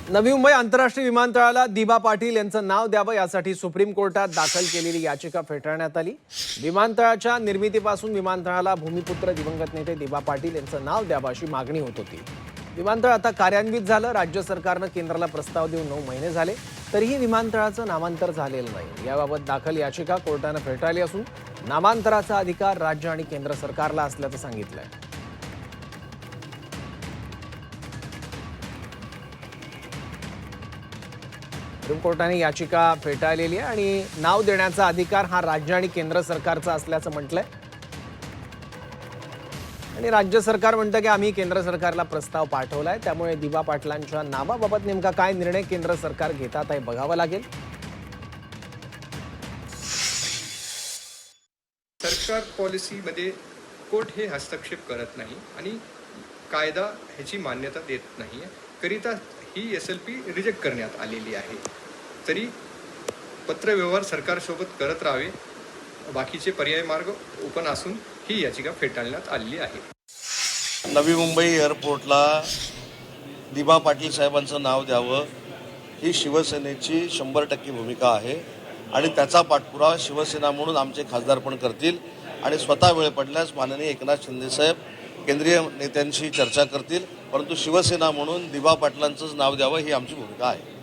नवी मुंबई आंतरराष्ट्रीय विमानतळाला दिबा पाटील यांचं नाव द्यावं यासाठी सुप्रीम कोर्टात दाखल केलेली याचिका फेटाळण्यात आली। विमानतळाच्या निर्मितीपासून विमानतळाला भूमिपुत्र दिवंगत नेते दिबा पाटील यांचं नाव द्यावं अशी मागणी होत होती। विमानतळ आता कार्यान्वित झालं। राज्य सरकारनं केंद्राला प्रस्ताव देऊन 9 महिने झाले तरीही विमानतळाचं नामांतर झालेलं नाही। याबाबत दाखल याचिका कोर्टानं फेटाळली असून नामांतराचा अधिकार राज्य आणि केंद्र सरकारला असल्याचं सांगितलंय। सुप्रीम कोर्टाने याचिका फेटाळलेली आहे आणि नाव देण्याचा अधिकार हा राज्य आणि केंद्र सरकारचा असल्याचं म्हटलंय। आणि राज्य सरकार म्हणतं की आम्ही केंद्र सरकारला प्रस्ताव पाठवलाय, त्यामुळे दिबा पाटलांच्या नावाबाबत नेमका काय निर्णय केंद्र सरकार घेतात हे बघावं लागेल। सरकार पॉलिसीमध्ये कोर्ट हे हस्तक्षेप करत नाही आणि कायदा ह्याची मान्यता देत नाही, करिता ही SLP रिजेक्ट करण्यात आलेली आहे। तरी पत्रव्यवहार सरकारसोबत करत राहावे, बाकीचे पर्याय मार्ग ओपन असून ही याचिका फेटाळण्यात आलेली आहे। नवी मुंबई एअरपोर्टला दिबा पाटील साहेबांचं नाव द्यावं ही शिवसेनेची 100% भूमिका आहे आणि त्याचा पाठपुरावा शिवसेना म्हणून आमचे खासदार पण करतील आणि स्वतः वेळ पडल्यास माननीय एकनाथ शिंदे साहेब केंद्रीय नेत्यांशी चर्चा करतील, परंतु शिवसेना म्हणून दिबा पाटलांचंच नाव द्यावं ही आमची भूमिका आहे।